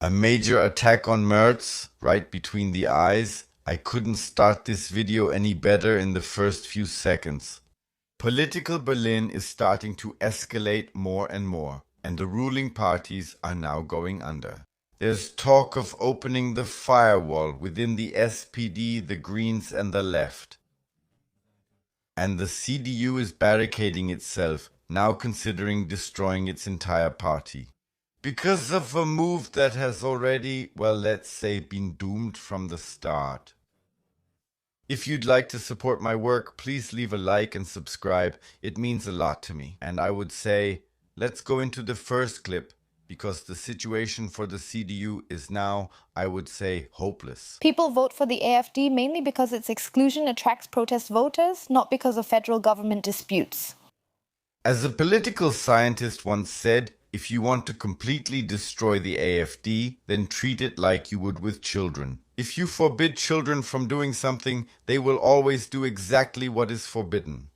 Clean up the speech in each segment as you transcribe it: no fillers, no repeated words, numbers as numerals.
A major attack on Merz, right between the eyes. I couldn't start this video any better in the first few seconds. Political Berlin is starting to escalate more and more, and the ruling parties are now going under. There's talk of opening the firewall within the SPD, the Greens and the left. And the CDU is barricading itself, now considering destroying its entire party. Because of a move that has already, well, let's say, been doomed from the start. If you'd like to support my work, please leave a like and subscribe. It means a lot to me. And I would say, let's go into the first clip, because the situation for the CDU is now, I would say, hopeless. People vote for the AfD mainly because its exclusion attracts protest voters, not because of federal government disputes. As a political scientist once said, if you want to completely destroy the AfD, then treat it like you would with children. If you forbid children from doing something, they will always do exactly what is forbidden.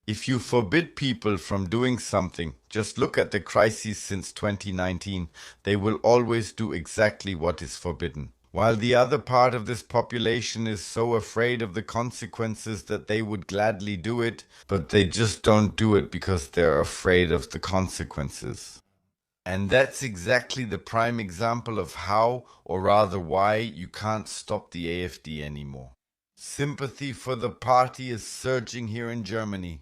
If you forbid people from doing something, just look at the crises since 2019, they will always do exactly what is forbidden. While the other part of this population is so afraid of the consequences that they would gladly do it, but they just don't do it because they're afraid of the consequences. And that's exactly the prime example of how, or rather why, you can't stop the AfD anymore. Sympathy for the party is surging here in Germany,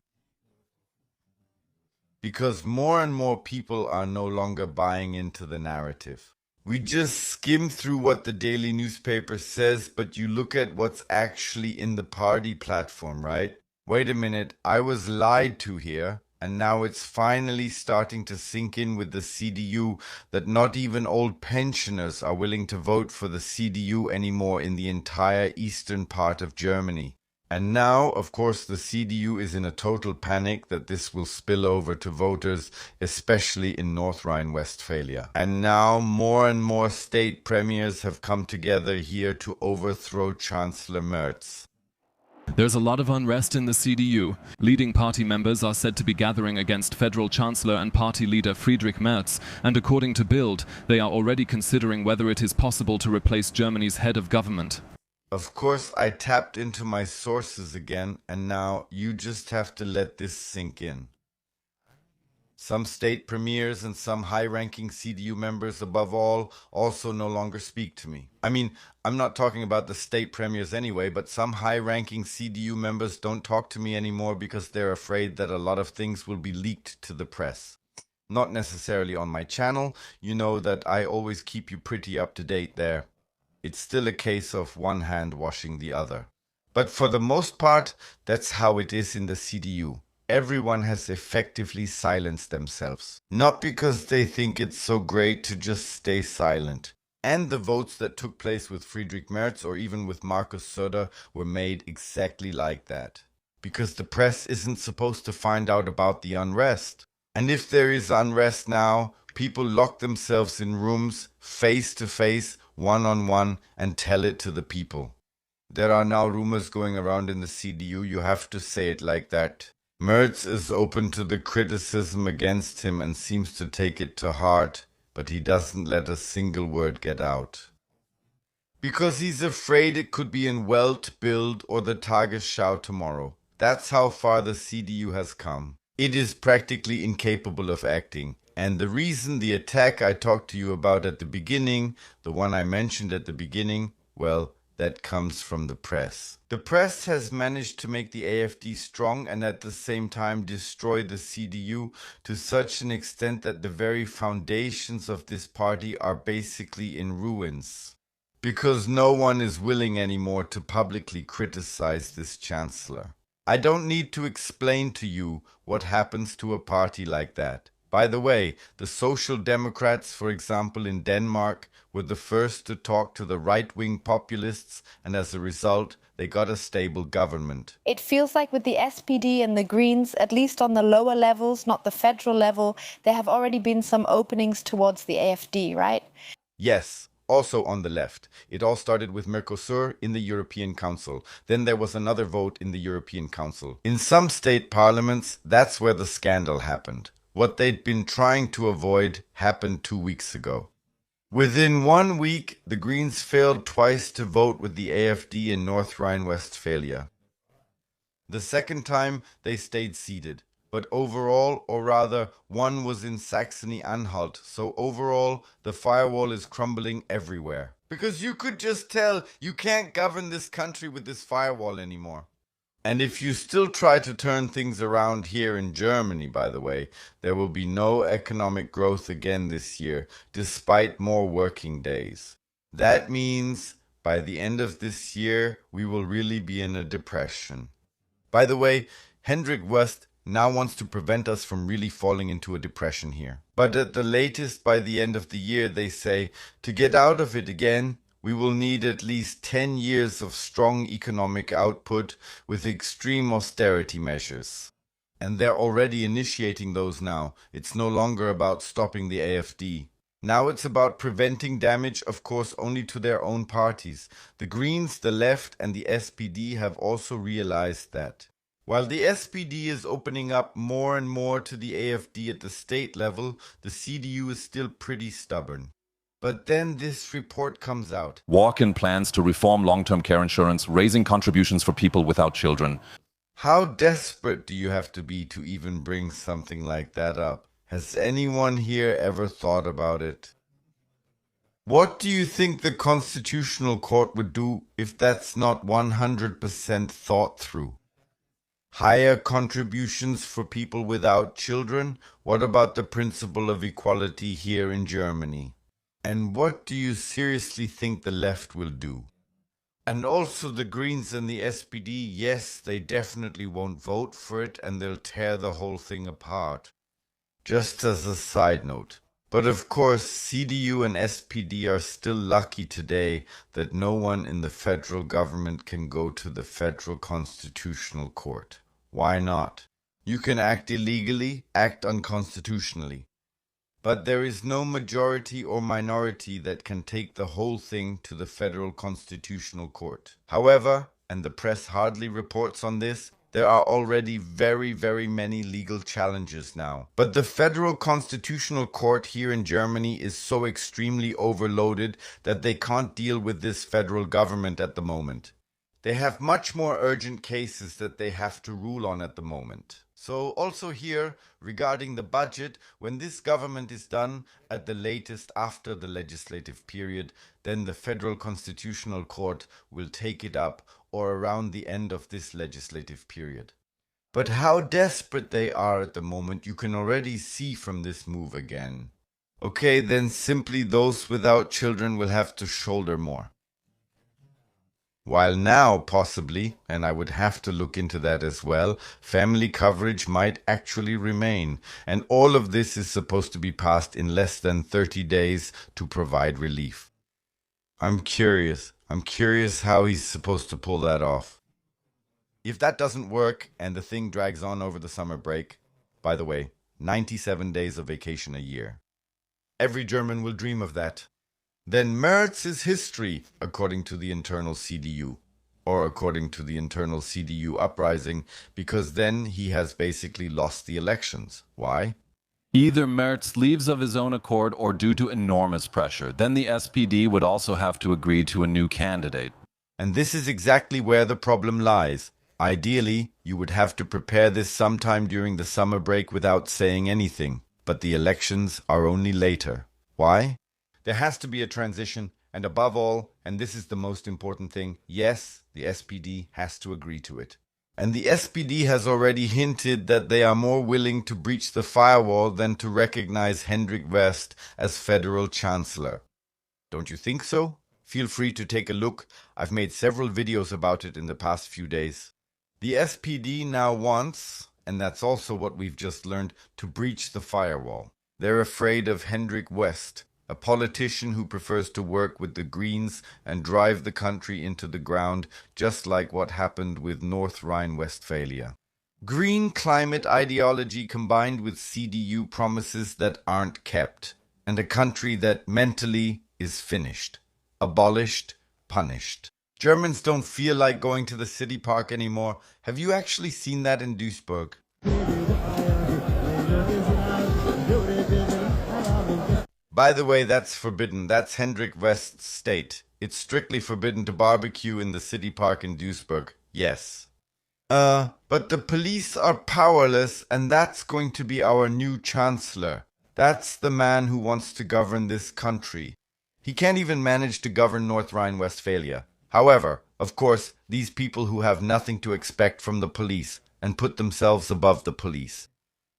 because more and more people are no longer buying into the narrative. We just skim through what the daily newspaper says, but you look at what's actually in the party platform, right? Wait a minute, I was lied to here, and now it's finally starting to sink in with the CDU that not even old pensioners are willing to vote for the CDU anymore in the entire eastern part of Germany. And now, of course, the CDU is in a total panic that this will spill over to voters, especially in North Rhine-Westphalia. And now more and more state premiers have come together here to overthrow Chancellor Merz. There's a lot of unrest in the CDU. Leading party members are said to be gathering against federal chancellor and party leader Friedrich Merz, and according to Bild, they are already considering whether it is possible to replace Germany's head of government. Of course, I tapped into my sources again, and now you just have to let this sink in. Some state premiers and some high-ranking CDU members above all also no longer speak to me. I mean, I'm not talking about the state premiers anyway, but some high-ranking CDU members don't talk to me anymore because they're afraid that a lot of things will be leaked to the press. Not necessarily on my channel, you know that I always keep you pretty up to date there. It's still a case of one hand washing the other. But for the most part, that's how it is in the CDU. Everyone has effectively silenced themselves. Not because they think it's so great to just stay silent. And the votes that took place with Friedrich Merz or even with Markus Söder were made exactly like that. Because the press isn't supposed to find out about the unrest. And if there is unrest now, people lock themselves in rooms, face to face, one-on-one, and tell it to the people. There are now rumors going around in the CDU, you have to say it like that. Merz is open to the criticism against him and seems to take it to heart, but he doesn't let a single word get out. Because he's afraid it could be in Welt, Bild, or the Tagesschau tomorrow. That's how far the CDU has come. It is practically incapable of acting. And the reason the attack I talked to you about at the beginning, the one I mentioned at the beginning, well, that comes from the press. The press has managed to make the AfD strong and at the same time destroy the CDU to such an extent that the very foundations of this party are basically in ruins. Because no one is willing anymore to publicly criticize this chancellor. I don't need to explain to you what happens to a party like that. By the way, the Social Democrats, for example, in Denmark, were the first to talk to the right-wing populists, and as a result, they got a stable government. It feels like with the SPD and the Greens, at least on the lower levels, not the federal level, there have already been some openings towards the AfD, right? Yes. Also on the left. It all started with Mercosur in the European Council. Then there was another vote in the European Council. In some state parliaments, that's where the scandal happened. What they'd been trying to avoid happened 2 weeks ago. Within 1 week, the Greens failed twice to vote with the AfD in North Rhine-Westphalia. The second time, they stayed seated. But overall, or rather, one was in Saxony-Anhalt, so overall, the firewall is crumbling everywhere. Because you could just tell you can't govern this country with this firewall anymore. And if you still try to turn things around here in Germany, by the way, there will be no economic growth again this year, despite more working days. That means by the end of this year, we will really be in a depression. By the way, Hendrik West now wants to prevent us from really falling into a depression here. But at the latest, by the end of the year, they say, to get out of it again, we will need at least 10 years of strong economic output with extreme austerity measures. And they're already initiating those now. It's no longer about stopping the AfD. Now it's about preventing damage, of course, only to their own parties. The Greens, the Left, and the SPD have also realized that. While the SPD is opening up more and more to the AfD at the state level, the CDU is still pretty stubborn. But then this report comes out. Walk-in plans to reform long-term care insurance, raising contributions for people without children. How desperate do you have to be to even bring something like that up? Has anyone here ever thought about it? What do you think the Constitutional Court would do if that's not 100% thought through? Higher contributions for people without children? What about the principle of equality here in Germany? And what do you seriously think the left will do? And also the Greens and the SPD, yes, they definitely won't vote for it and they'll tear the whole thing apart. Just as a side note. But of course, CDU and SPD are still lucky today that no one in the federal government can go to the Federal Constitutional Court. Why not? You can act illegally, act unconstitutionally. But there is no majority or minority that can take the whole thing to the Federal Constitutional Court. However, and the press hardly reports on this, there are already very, very many legal challenges now. But the Federal Constitutional Court here in Germany is so extremely overloaded that they can't deal with this federal government at the moment. They have much more urgent cases that they have to rule on at the moment. So also here, regarding the budget, when this government is done, at the latest after the legislative period, then the Federal Constitutional Court will take it up or around the end of this legislative period. But how desperate they are at the moment, you can already see from this move again. Okay, then simply those without children will have to shoulder more. While now, possibly, and I would have to look into that as well, family coverage might actually remain. And all of this is supposed to be passed in less than 30 days to provide relief. I'm curious how he's supposed to pull that off. If that doesn't work and the thing drags on over the summer break, by the way, 97 days of vacation a year. Every German will dream of that. Then Merz is history, according to the internal CDU, or according to the internal CDU uprising, because then he has basically lost the elections. Why? Either Merz leaves of his own accord or due to enormous pressure. Then the SPD would also have to agree to a new candidate. And this is exactly where the problem lies. Ideally, you would have to prepare this sometime during the summer break without saying anything. But the elections are only later. Why? There has to be a transition, and above all, and this is the most important thing, yes, the SPD has to agree to it. And the SPD has already hinted that they are more willing to breach the firewall than to recognize Hendrik West as federal chancellor. Don't you think so? Feel free to take a look. I've made several videos about it in the past few days. The SPD now wants, and that's also what we've just learned, to breach the firewall. They're afraid of Hendrik West, a politician who prefers to work with the Greens and drive the country into the ground, just like what happened with North Rhine-Westphalia. Green climate ideology combined with CDU promises that aren't kept, and a country that mentally is finished, abolished, punished. Germans don't feel like going to the city park anymore. Have you actually seen that in Duisburg? By the way, that's forbidden. That's Hendrik West's state. It's strictly forbidden to barbecue in the city park in Duisburg. Yes. But the police are powerless, and that's going to be our new chancellor. That's the man who wants to govern this country. He can't even manage to govern North Rhine-Westphalia. However, of course, these people who have nothing to expect from the police and put themselves above the police.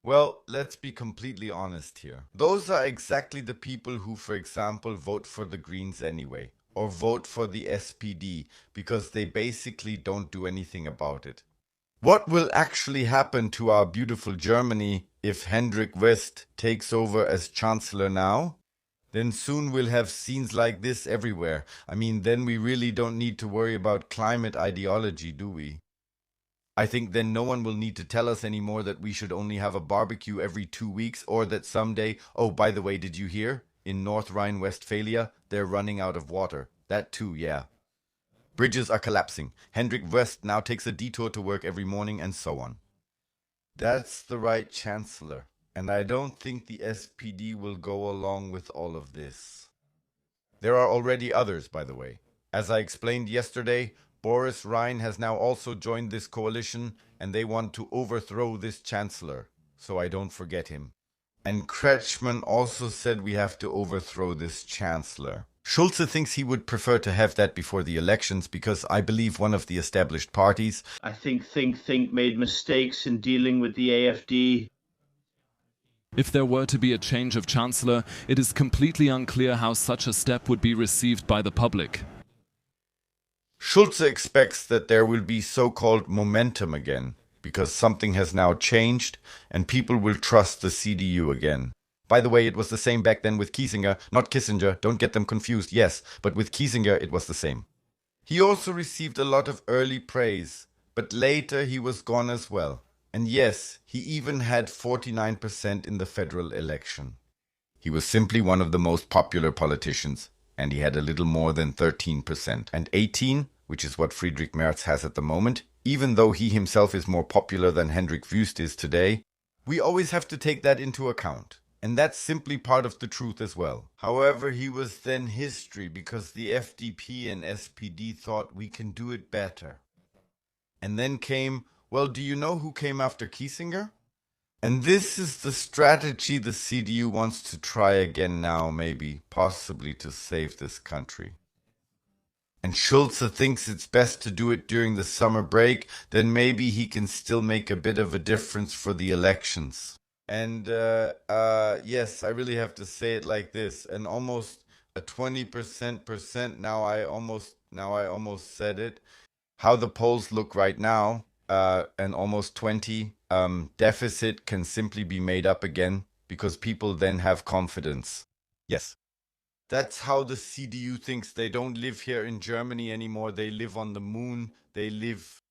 Well, let's be completely honest here. Those are exactly the people who, for example, vote for the Greens anyway, or vote for the SPD, because they basically don't do anything about it. What will actually happen to our beautiful Germany if Hendrik West takes over as Chancellor now? Then soon we'll have scenes like this everywhere. I mean, then we really don't need to worry about climate ideology, do we? I think then no one will need to tell us anymore that we should only have a barbecue every 2 weeks, or that someday, oh, by the way, did you hear? In North Rhine-Westphalia, they're running out of water. That too, yeah. Bridges are collapsing. Hendrik West now takes a detour to work every morning, and so on. That's the right chancellor. And I don't think the SPD will go along with all of this. There are already others, by the way. As I explained yesterday, Boris Rhein has now also joined this coalition, and they want to overthrow this chancellor, so I don't forget him. And Kretschmann also said we have to overthrow this chancellor. Schulze thinks he would prefer to have that before the elections because I believe one of the established parties, I think made mistakes in dealing with the AfD. If there were to be a change of chancellor, it is completely unclear how such a step would be received by the public. Schulze expects that there will be so-called momentum again, because something has now changed and people will trust the CDU again. By the way, it was the same back then with Kiesinger, not Kissinger, don't get them confused, yes, but with Kiesinger it was the same. He also received a lot of early praise, but later he was gone as well. And yes, he even had 49% in the federal election. He was simply one of the most popular politicians, and he had a little more than 13%. And 18%, which is what Friedrich Merz has at the moment, even though he himself is more popular than Hendrik Wüst is today, we always have to take that into account. And that's simply part of the truth as well. However, he was then history because the FDP and SPD thought we can do it better. And then came, well, do you know who came after Kiesinger? And this is the strategy the CDU wants to try again now, maybe, possibly to save this country. And Schulze thinks it's best to do it during the summer break, then maybe he can still make a bit of a difference for the elections. And yes, I really have to say it like this, and almost a 20%, now I almost said it. How the polls look right now, and almost 20 deficit can simply be made up again because people then have confidence. Yes. That's how the CDU thinks. They don't live here in Germany anymore. They live on the moon. They live